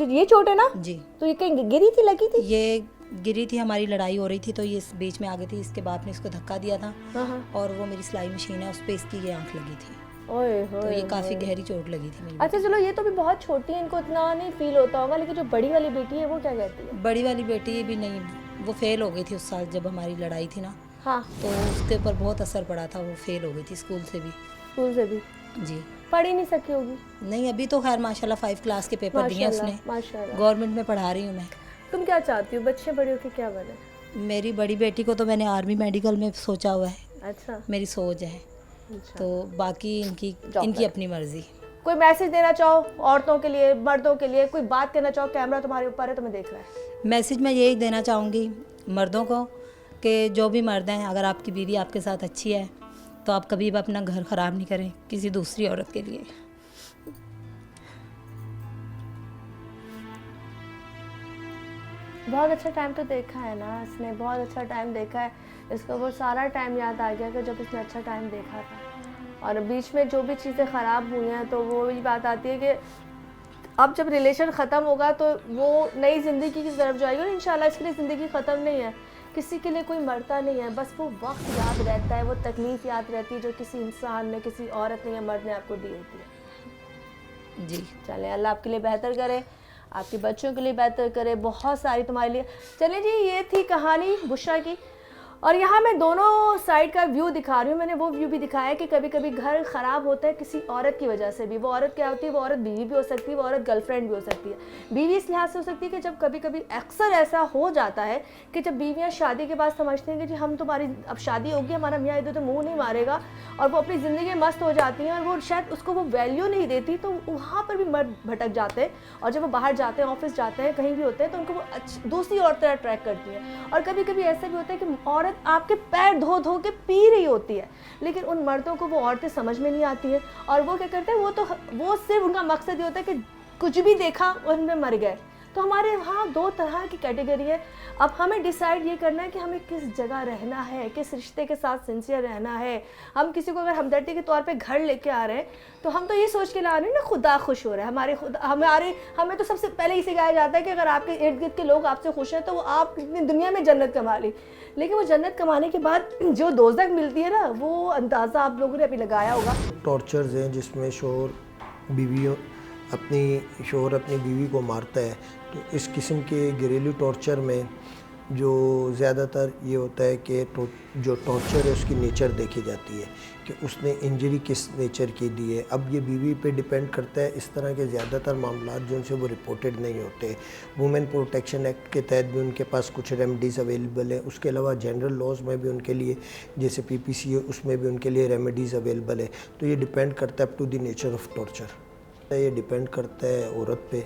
ये चोट है ना जी, तो ये कहीं गिरी थी, लगी थी? ये गिरी थी, हमारी लड़ाई हो रही थी तो ये इस बीच में आ गई थी, इसके बाप ने इसको धक्का दिया था हाँ। और वो मेरी सिलाई मशीन है उस पर इसकी ये आँख लगी थी, ओए तो ये काफ़ी गहरी चोट लगी थी मेरी। अच्छा चलो, ये तो भी बहुत छोटी है, इनको इतना नहीं फील होता होगा, लेकिन जो बड़ी वाली बेटी है वो क्या कहती है? बड़ी वाली बेटी भी नहीं, वो फेल हो गई थी उस साल जब हमारी लड़ाई थी ना, हाँ, तो उसके ऊपर बहुत असर पड़ा था, वो फेल हो गई थी स्कूल से भी। स्कूल से भी जी पढ़ ही नहीं सकी होगी। नहीं, अभी तो खैर माशाल्लाह 5 क्लास के पेपर दिए हैं उसने, माशाल्लाह। गवर्नमेंट में पढ़ा रही हूँ मैं। तुम क्या चाहती हो, बच्चे बड़े होके क्या बने? मेरी बड़ी बेटी को तो मैंने आर्मी मेडिकल में सोचा हुआ है, अच्छा, मेरी सोच है, अच्छा। तो बाकी इनकी करें। अपनी मर्जी। कोई मैसेज देना चाहो औरतों के लिए, मर्दों के लिए, कोई बात कहना चाहो? कैमरा तुम्हारे ऊपर है, तुम्हें देख रहा है। मैसेज मैं यही देना चाहूँगी मर्दों को कि जो भी मर्द हैं, अगर आपकी बीवी आपके साथ अच्छी है तो आप कभी भी अपना घर ख़राब नहीं करें किसी दूसरी औरत के लिए। बहुत अच्छा टाइम तो देखा है ना इसने, बहुत अच्छा टाइम देखा है, इसको वो सारा टाइम याद आ गया कि जब इसने अच्छा टाइम देखा था, और बीच में जो भी चीज़ें ख़राब हुई हैं तो वो भी बात आती है कि अब जब रिलेशन ख़त्म होगा तो वो नई ज़िंदगी की तरफ जाएगी, और इंशाल्लाह इसके लिए ज़िंदगी ख़त्म नहीं है, किसी के लिए कोई मरता नहीं है, बस वो वक्त याद रहता है, वो तकलीफ़ याद रहती है जो किसी इंसान ने, किसी औरत ने या मर्द ने आपको दी होती है। जी, चलें, अल्लाह आपके लिए बेहतर करे, आपके बच्चों के लिए बेहतर करे, बहुत सारी तुम्हारे लिए। चलें जी, ये थी कहानी बुशरा की, और यहाँ मैं दोनों साइड का व्यू दिखा रही हूँ। मैंने वो व्यू भी दिखाया है कि कभी कभी घर ख़राब होता है किसी औरत की वजह से भी। वो औरत क्या होती है, वो औरत बीवी भी हो सकती है, वो औरत गर्लफ्रेंड भी हो सकती है। बीवी इस लिहाज से हो सकती है कि जब कभी कभी अक्सर ऐसा हो जाता है कि जब बीवियाँ शादी के बाद समझती हैं कि जी हम तुम्हारी अब शादी होगी, हमारा मियाँ इधर तो मुँह नहीं मारेगा, और वो अपनी ज़िंदगी में मस्त हो जाती हैं, और वो शायद उसको वो वैल्यू नहीं देती, तो वहाँ पर भी मर्द भटक जाते हैं, और जब वो बाहर जाते हैं, ऑफिस जाते हैं, कहीं भी होते हैं, तो उनको वो दूसरी औरतें अट्रैक्ट करती हैं। और कभी कभी ऐसा भी होता है कि औरत आपके पैर धो धो के पी रही होती है, लेकिन उन मर्दों को वो औरतें समझ में नहीं आती हैं, और वो क्या करते हैं, वो सिर्फ उनका मकसद ये होता है कि कुछ भी देखा उनमें मर गए। तो हमारे वहाँ 2 तरह की कैटेगरी है। अब हमें डिसाइड ये करना है कि हमें किस जगह रहना है, किस रिश्ते के साथ सिंसियर रहना है। हम किसी को अगर हमदर्दी के तौर पे घर लेके आ रहे हैं तो हम तो ये सोच के ला रहे हैं ना खुदा खुश हो रहा है, हमें तो सबसे पहले ही सिखाया जाता है कि अगर आपके इर्द गिर्द के लोग आपसे खुश हैं तो वो आप इतनी दुनिया में जन्नत कमा ली। लेकिन वो जन्नत कमाने के बाद जो दोज़ख मिलती है ना, वो अंदाज़ा आप लोगों ने अभी लगाया होगा। टॉर्चर्स हैं जिसमें शोहर अपनी बीवी को मारता है, तो इस किस्म के घरेलू टॉर्चर में जो ज़्यादातर ये होता है कि जो टॉर्चर है उसकी नेचर देखी जाती है कि उसने इंजरी किस नेचर की दी है। अब ये बीवी पे डिपेंड करता है। इस तरह के ज़्यादातर मामलात जो उनसे वो रिपोर्टेड नहीं होते। वुमेन प्रोटेक्शन एक्ट के तहत भी उनके पास कुछ रेमेडीज़ अवेलेबल है। उसके अलावा जनरल लॉज में भी उनके लिए, जैसे PPC है, उसमें भी उनके लिए रेमेडीज़ अवेलेबल है। तो ये डिपेंड करता है up to the nature of torture. ये डिपेंड करता है औरत पे।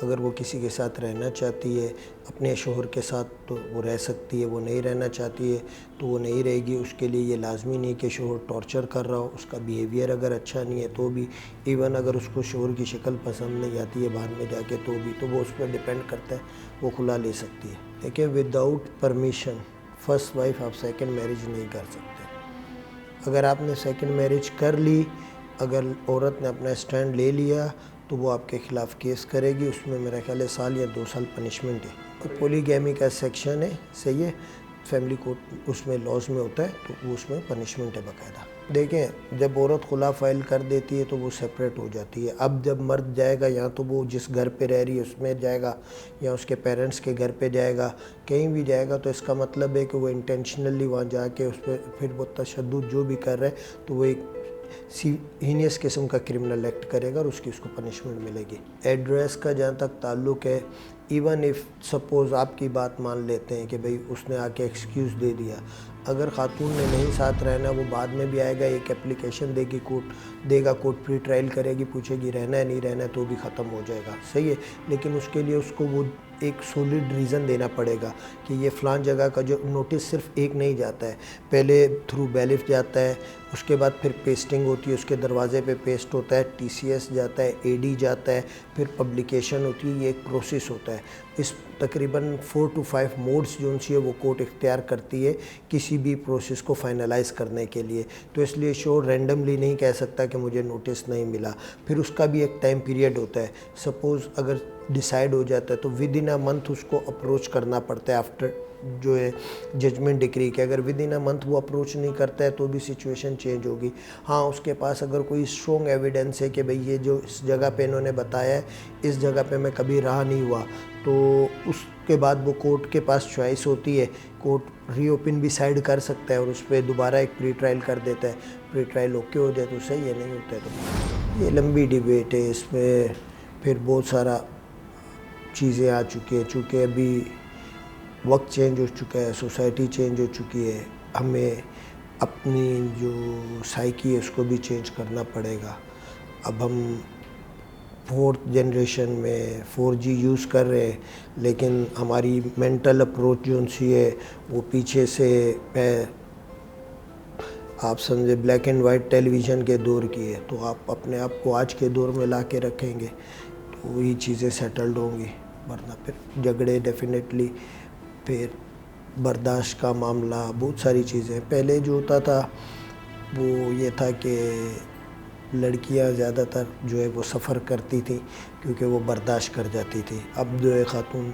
अगर वो किसी के साथ रहना चाहती है अपने शोहर के साथ तो वो रह सकती है, वो नहीं रहना चाहती है तो वो नहीं रहेगी। उसके लिए ये लाजमी नहीं कि शोहर टॉर्चर कर रहा हो, उसका बिहेवियर अगर अच्छा नहीं है तो भी, इवन अगर उसको शोहर की शक्ल पसंद नहीं आती है बाहर में जाके तो वो उस पर डिपेंड करता है, वो खुला ले सकती है। देखिए, विदाउट परमिशन फर्स्ट वाइफ आप सेकेंड मैरिज नहीं कर सकते। अगर आपने सेकेंड मैरिज कर ली, अगर औरत ने अपना स्टैंड ले लिया तो वो आपके ख़िलाफ़ केस करेगी, उसमें मेरा ख्याल है साल या 2 साल पनिशमेंट है। पॉलीगैमी का सेक्शन है, सही है, फैमिली कोर्ट उसमें लॉज में होता है, तो वो उसमें पनिशमेंट है बाकायदा। देखें, जब औरत खुला फाइल कर देती है तो वो सेपरेट हो जाती है। अब जब मर्द जाएगा या तो वो जिस घर पे रह रही है उसमें जाएगा या उसके पेरेंट्स के घर पे जाएगा, कहीं भी जाएगा, तो इसका मतलब है कि वो इंटेंशनली वहाँ जाके उस पर फिर वो तशद्दुद जो भी कर रहा है तो वो एक हीनियस किस्म का क्रिमिनल एक्ट करेगा और उसको पनिशमेंट मिलेगी। एड्रेस का जहाँ तक ताल्लुक़ है, इवन इफ़ सपोज़ आपकी बात मान लेते हैं कि भाई उसने आके एक्सक्यूज़ दे दिया, अगर खातून ने नहीं साथ रहना, वो बाद में भी आएगा, एक एप्लीकेशन देगी, कोर्ट प्री ट्रायल करेगी, पूछेगी रहना है नहीं रहना है, तो भी ख़त्म हो जाएगा, सही है। लेकिन उसके लिए उसको वो एक सॉलिड रीज़न देना पड़ेगा कि ये फ़लान जगह का जो नोटिस सिर्फ एक नहीं जाता है, पहले थ्रू बैलिफ जाता है, उसके बाद फिर पेस्टिंग होती है, उसके दरवाजे पे पेस्ट होता है, टीसीएस जाता है, एडी जाता है, फिर पब्लिकेशन होती है। ये एक प्रोसेस होता है। इस तकरीबन 4 to 5 मोड्स जो उनसे वो कोर्ट इख्तियार करती है किसी भी प्रोसेस को फाइनलाइज करने के लिए। तो इसलिए शोर रैंडमली नहीं कह सकता कि मुझे नोटिस नहीं मिला। फिर उसका भी एक टाइम पीरियड होता है। सपोज़ अगर डिसाइड हो जाता है तो विद इन अ मंथ उसको अप्रोच करना पड़ता है आफ्टर जो है जजमेंट डिक्री के। अगर विद इन अ मंथ वो अप्रोच नहीं करता है तो भी सिचुएशन चेंज होगी। हाँ, उसके पास अगर कोई स्ट्रॉन्ग एविडेंस है कि भाई ये जो इस जगह पे इन्होंने बताया है, इस जगह पे मैं कभी रहा नहीं हुआ, तो उसके बाद वो कोर्ट के पास चॉइस होती है। कोर्ट रीओपन भी साइड कर सकता है और उस पर दोबारा एक प्री ट्रायल कर देता है। प्री ट्रायल ओके हो जाए तो सही है, नहीं होता है तो ये लंबी डिबेट है। इसमें फिर बहुत सारा चीज़ें आ चुकी है। चूँकि अभी वक्त चेंज हो चुका है, सोसाइटी चेंज हो चुकी है, हमें अपनी जो साइकी है उसको भी चेंज करना पड़ेगा। अब हम 4th जनरेशन में 4G यूज़ कर रहे हैं, लेकिन हमारी मेंटल अप्रोच जो सी है वो पीछे से आप समझे ब्लैक एंड वाइट टेलीविज़न के दौर की है। तो आप अपने आप को आज के दौर में ला के रखेंगे तो वही चीज़ें सेटल्ड होंगी, वरना फिर झगड़े डेफिनेटली, फिर बर्दाश्त का मामला, बहुत सारी चीज़ें। पहले जो होता था वो ये था कि लड़कियां ज़्यादातर जो है वो सफ़र करती थी क्योंकि वो बर्दाश्त कर जाती थी। अब जो है ख़ातून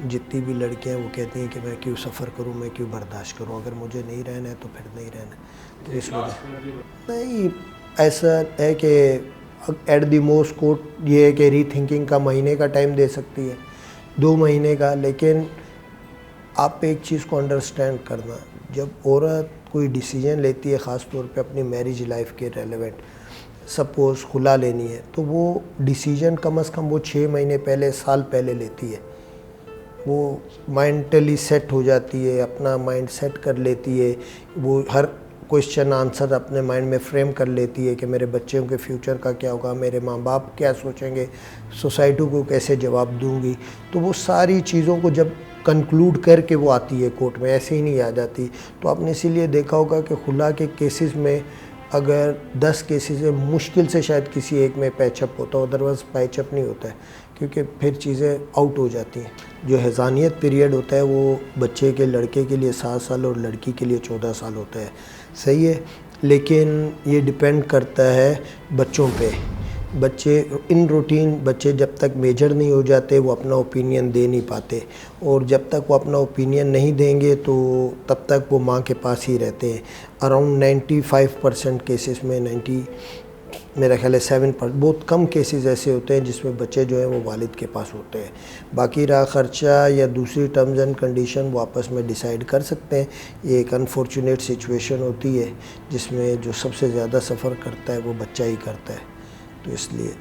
जितनी भी लड़कियां वो कहती हैं कि मैं क्यों सफ़र करूं, मैं क्यों बर्दाश्त करूं, अगर मुझे नहीं रहना है तो फिर नहीं रहना। तो इस वजह नहीं, ऐसा है कि एट द मोस्ट कोर्ट ये है कि रीथिंकिंग का महीने का टाइम दे सकती है, 2 महीने का। लेकिन आप एक चीज़ को अंडरस्टैंड करना, जब औरत कोई डिसीजन लेती है ख़ास तौर पे अपनी मैरिज लाइफ के रेलेवेंट, सपोज़ खुला लेनी है, तो वो डिसीजन कम से कम वो 6 महीने पहले, साल पहले लेती है। वो मेंटली सेट हो जाती है, अपना माइंड सेट कर लेती है, वो हर क्वेश्चन आंसर अपने माइंड में फ्रेम कर लेती है कि मेरे बच्चों के फ्यूचर का क्या होगा, मेरे माँ बाप क्या सोचेंगे, सोसाइटी को कैसे जवाब दूंगी। तो वो सारी चीज़ों को जब कंक्लूड करके वो आती है कोर्ट में, ऐसे ही नहीं आ जाती। तो आपने इसीलिए देखा होगा कि खुला के केसेस में अगर 10 केसेस में मुश्किल से शायद किसी एक में पैचअप होता है, अदरवाइज पैचअप नहीं होता है, क्योंकि फिर चीज़ें आउट हो जाती हैं। जो हैज़ानियत पीरियड होता है वो बच्चे के, लड़के के लिए 7 साल और लड़की के लिए 14 साल होता है, सही है। लेकिन ये डिपेंड करता है बच्चों पे। बच्चे इन रूटीन, बच्चे जब तक मेजर नहीं हो जाते वो अपना ओपिनियन दे नहीं पाते, और जब तक वो अपना ओपिनियन नहीं देंगे तो तब तक वो माँ के पास ही रहते हैं। अराउंड 95% केसेस में, 90 मेरा ख्याल है 7%, बहुत कम केसेस ऐसे होते हैं जिसमें बच्चे जो हैं वो वालिद के पास होते हैं। बाकी रहा ख़र्चा या दूसरी टर्म्स एंड कंडीशन वो आपस में डिसाइड कर सकते हैं। ये एक अनफॉर्चुनेट सिचुएशन होती है जिसमें जो सबसे ज़्यादा सफ़र करता है वो बच्चा ही करता है। तो इसलिए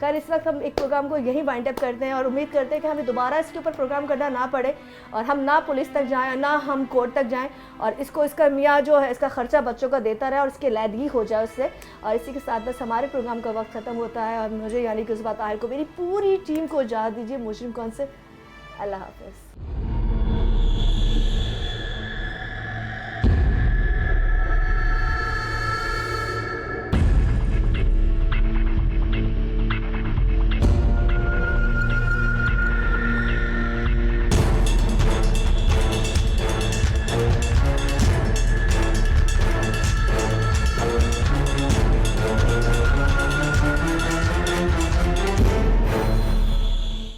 खैर इस वक्त हम एक प्रोग्राम को यहीं वाइंड अप करते हैं और उम्मीद करते हैं कि हमें दोबारा इसके ऊपर प्रोग्राम करना ना पड़े और हम ना पुलिस तक जाएं, ना हम कोर्ट तक जाएं, और इसका मियाँ जो है इसका खर्चा बच्चों का देता रहे और इसकी लैदगी हो जाए उससे। और इसी के साथ बस हमारे प्रोग्राम का वक्त ख़त्म होता है और मुझे यानी कि उस बात आहिर को, मेरी पूरी टीम को इजाज़त दीजिए मुजरिम कौन से। अल्लाह हाफ़िज़।